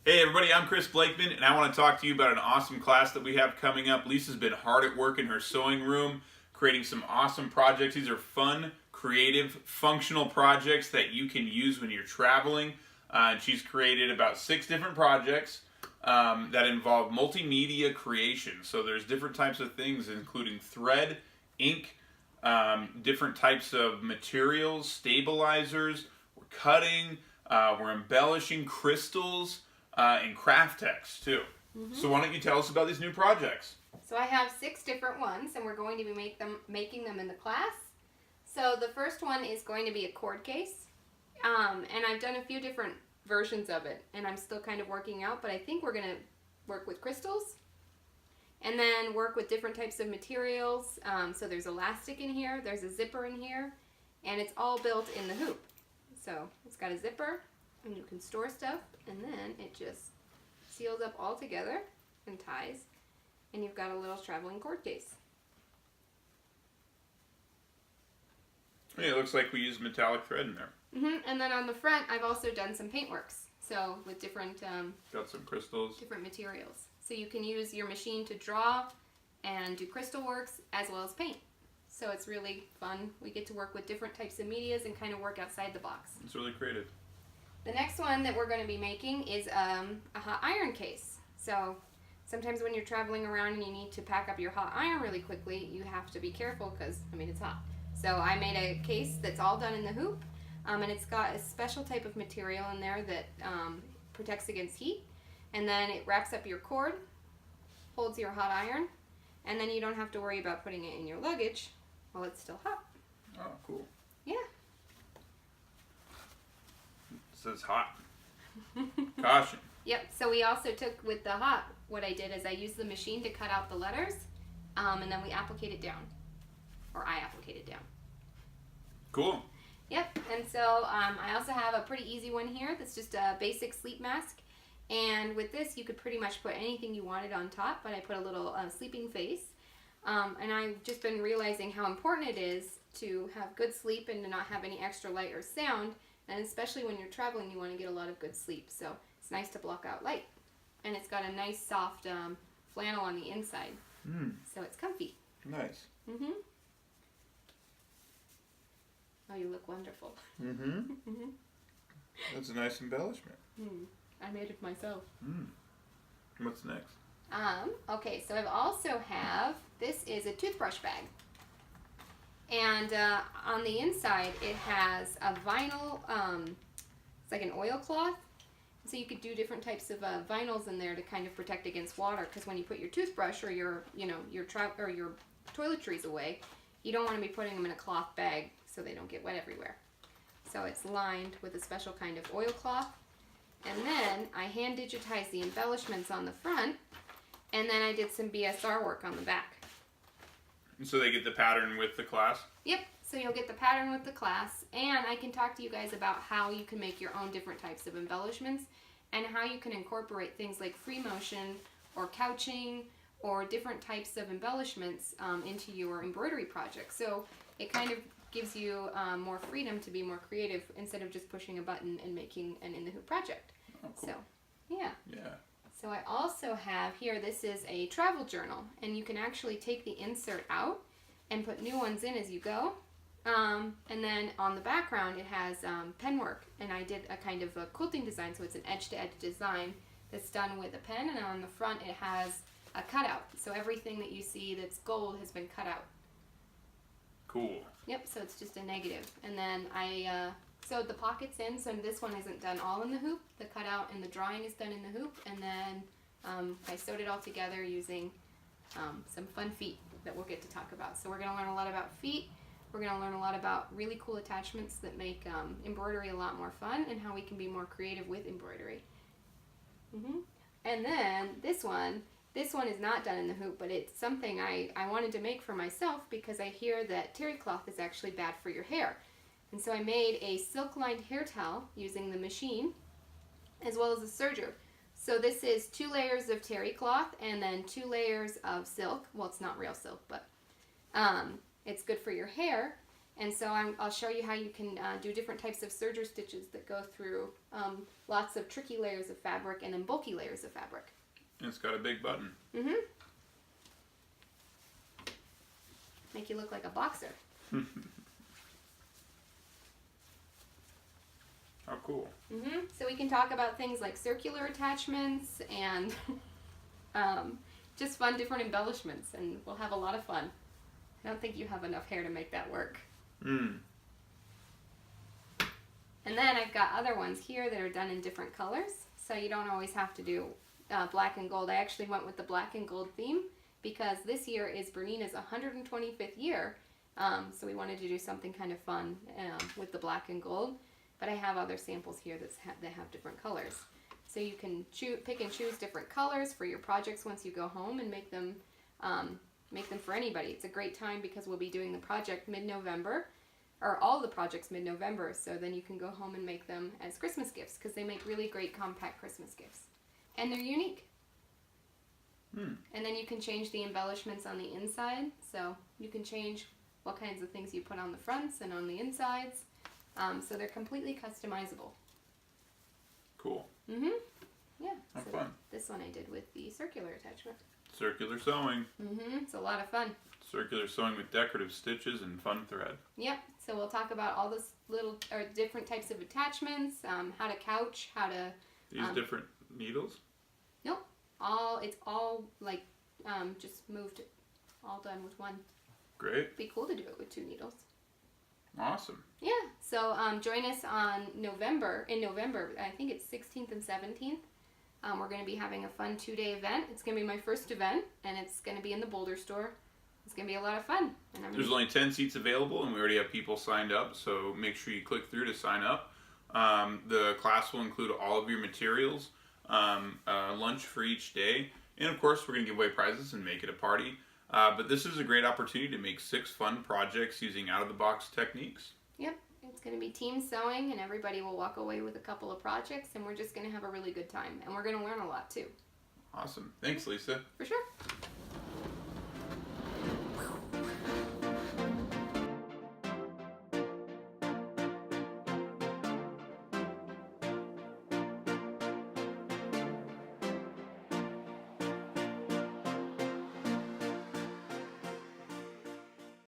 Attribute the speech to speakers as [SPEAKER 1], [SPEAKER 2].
[SPEAKER 1] Hey everybody, I'm Chris Blakeman, and I want to talk to you about an awesome class that we have coming up. Lisa's been hard at work in her sewing room, creating some awesome projects. These are fun, creative, functional projects that you can use when you're traveling. She's created about 6 different projects that involve multimedia creation. So there's different types of things, including thread, ink, different types of materials, stabilizers. We're cutting, we're embellishing crystals, and craft text too. So why don't you tell us about these new projects?
[SPEAKER 2] So I have 6 different ones, and we're going to be making them in the class. So the first one is going to be a cord case, and I've done a few different versions of it, and I'm still kind of working out, but I think we're going to work with crystals, and then work with different types of materials. So there's elastic in here, there's a zipper in here, and it's all built in the hoop. So it's got a zipper, and you can store stuff, and then it just seals up all together and ties, and you've got a little traveling cord case.
[SPEAKER 1] Yeah, it looks like we used metallic thread in there.
[SPEAKER 2] And then on the front, I've also done some paintworks, so with different
[SPEAKER 1] Got some crystals.
[SPEAKER 2] different materials. So you can use your machine to draw and do crystal works as well as paint. So it's really fun. We get to work with different types of medias and kind of work outside the box.
[SPEAKER 1] It's really creative.
[SPEAKER 2] The next one that we're going to be making is a hot iron case. So sometimes when you're traveling around and you need to pack up your hot iron really quickly, you have to be careful because, it's hot. So I made a case that's all done in the hoop, and it's got a special type of material in there that protects against heat, and then it wraps up your cord, holds your hot iron, and then you don't have to worry about putting it in your luggage while it's still hot.
[SPEAKER 1] Oh, cool.
[SPEAKER 2] Yeah.
[SPEAKER 1] It says hot. Caution.
[SPEAKER 2] Yep, so we also took with the hot, what I did is I used the machine to cut out the letters, and then we applicate it down. Or I applicate it down.
[SPEAKER 1] Cool.
[SPEAKER 2] Yep, and so I also have a pretty easy one here that's just a basic sleep mask. And with this, you could pretty much put anything you wanted on top, but I put a little sleeping face. And I've just been realizing how important it is to have good sleep and to not have any extra light or sound. And especially when you're traveling, you want to get a lot of good sleep. So it's nice to block out light. And it's got a nice soft flannel on the inside. So it's comfy.
[SPEAKER 1] Nice.
[SPEAKER 2] Oh, you look wonderful.
[SPEAKER 1] That's a nice embellishment.
[SPEAKER 2] I made it myself.
[SPEAKER 1] What's next?
[SPEAKER 2] Okay, so I also have, this is a toothbrush bag. And on the inside, it has a vinyl, it's like an oilcloth. So you could do different types of vinyls in there to kind of protect against water. Because when you put your toothbrush or your toiletries away, you don't want to be putting them in a cloth bag so they don't get wet everywhere. So it's lined with a special kind of oilcloth. And then I hand digitized the embellishments on the front, and then I did some BSR work on the back.
[SPEAKER 1] So they get the pattern with the class?
[SPEAKER 2] Yep, so you'll get the pattern with the class, and I can talk to you guys about how you can make your own different types of embellishments and how you can incorporate things like free motion or couching or different types of embellishments into your embroidery project. So it kind of gives you more freedom to be more creative instead of just pushing a button and making an in-the-hoop project.
[SPEAKER 1] Oh, cool.
[SPEAKER 2] So, yeah.
[SPEAKER 1] Yeah.
[SPEAKER 2] So I also have here, this is a travel journal, and you can actually take the insert out and put new ones in as you go. And then on the background it has pen work, and I did a kind of a quilting design, so it's an edge-to-edge design that's done with a pen, and on the front it has a cutout. So everything that you see that's gold has been cut out.
[SPEAKER 1] Cool.
[SPEAKER 2] Yep, so it's just a negative. And then I sewed the pockets in, so this one isn't done all in the hoop. The cutout and the drawing is done in the hoop, and then I sewed it all together using some fun feet that we'll get to talk about. So we're going to learn a lot about feet. We're going to learn a lot about really cool attachments that make embroidery a lot more fun and how we can be more creative with embroidery. And then this one is not done in the hoop, but it's something I wanted to make for myself because I hear that terry cloth is actually bad for your hair. And so I made a silk-lined hair towel using the machine as well as a serger. So this is 2 layers of terry cloth and then 2 layers of silk. Well, it's not real silk, but it's good for your hair. And so I'll show you how you can do different types of serger stitches that go through lots of tricky layers of fabric and then bulky layers of fabric.
[SPEAKER 1] And it's got a big button.
[SPEAKER 2] Mm-hmm. Make you look like a boxer.
[SPEAKER 1] How cool.
[SPEAKER 2] Mm-hmm. So we can talk about things like circular attachments and just fun different embellishments, and we'll have a lot of fun. I don't think you have enough hair to make that work.
[SPEAKER 1] Mm.
[SPEAKER 2] And then I've got other ones here that are done in different colors, so you don't always have to do black and gold. I actually went with the black and gold theme because this year is Bernina's 125th year, so we wanted to do something kind of fun with the black and gold. But I have other samples here that have different colors. So you can pick and choose different colors for your projects once you go home and make them for anybody. It's a great time because we'll be doing the project mid-November, or all the projects mid-November, so then you can go home and make them as Christmas gifts because they make really great compact Christmas gifts. And they're unique.
[SPEAKER 1] Mm.
[SPEAKER 2] And then you can change the embellishments on the inside, so you can change what kinds of things you put on the fronts and on the insides. So they're completely customizable.
[SPEAKER 1] Cool.
[SPEAKER 2] Mm-hmm. Yeah.
[SPEAKER 1] How
[SPEAKER 2] So
[SPEAKER 1] fun.
[SPEAKER 2] this one I did with the circular attachment.
[SPEAKER 1] Circular sewing.
[SPEAKER 2] Mm-hmm. It's a lot of fun.
[SPEAKER 1] Circular sewing with decorative stitches and fun thread.
[SPEAKER 2] Yep. So we'll talk about all this different types of attachments, how to couch, how to.
[SPEAKER 1] These different needles?
[SPEAKER 2] Nope. It's all like just moved, all done with one.
[SPEAKER 1] Great.
[SPEAKER 2] It'd be cool to do it with 2 needles.
[SPEAKER 1] Awesome.
[SPEAKER 2] Yeah, so join us in November, I think it's 16th and 17th. We're going to be having a fun 2-day event. It's going to be my first event, and it's going to be in the Boulder store. It's going to be a lot of fun. And
[SPEAKER 1] There's only 10 seats available, and we already have people signed up, so make sure you click through to sign up. The class will include all of your materials, lunch for each day, and of course we're going to give away prizes and make it a party. But this is a great opportunity to make 6 fun projects using out-of-the-box techniques.
[SPEAKER 2] Yep, it's going to be team sewing, and everybody will walk away with a couple of projects, and we're just going to have a really good time. And we're going to learn a lot, too.
[SPEAKER 1] Awesome. Thanks, Lisa.
[SPEAKER 2] For sure.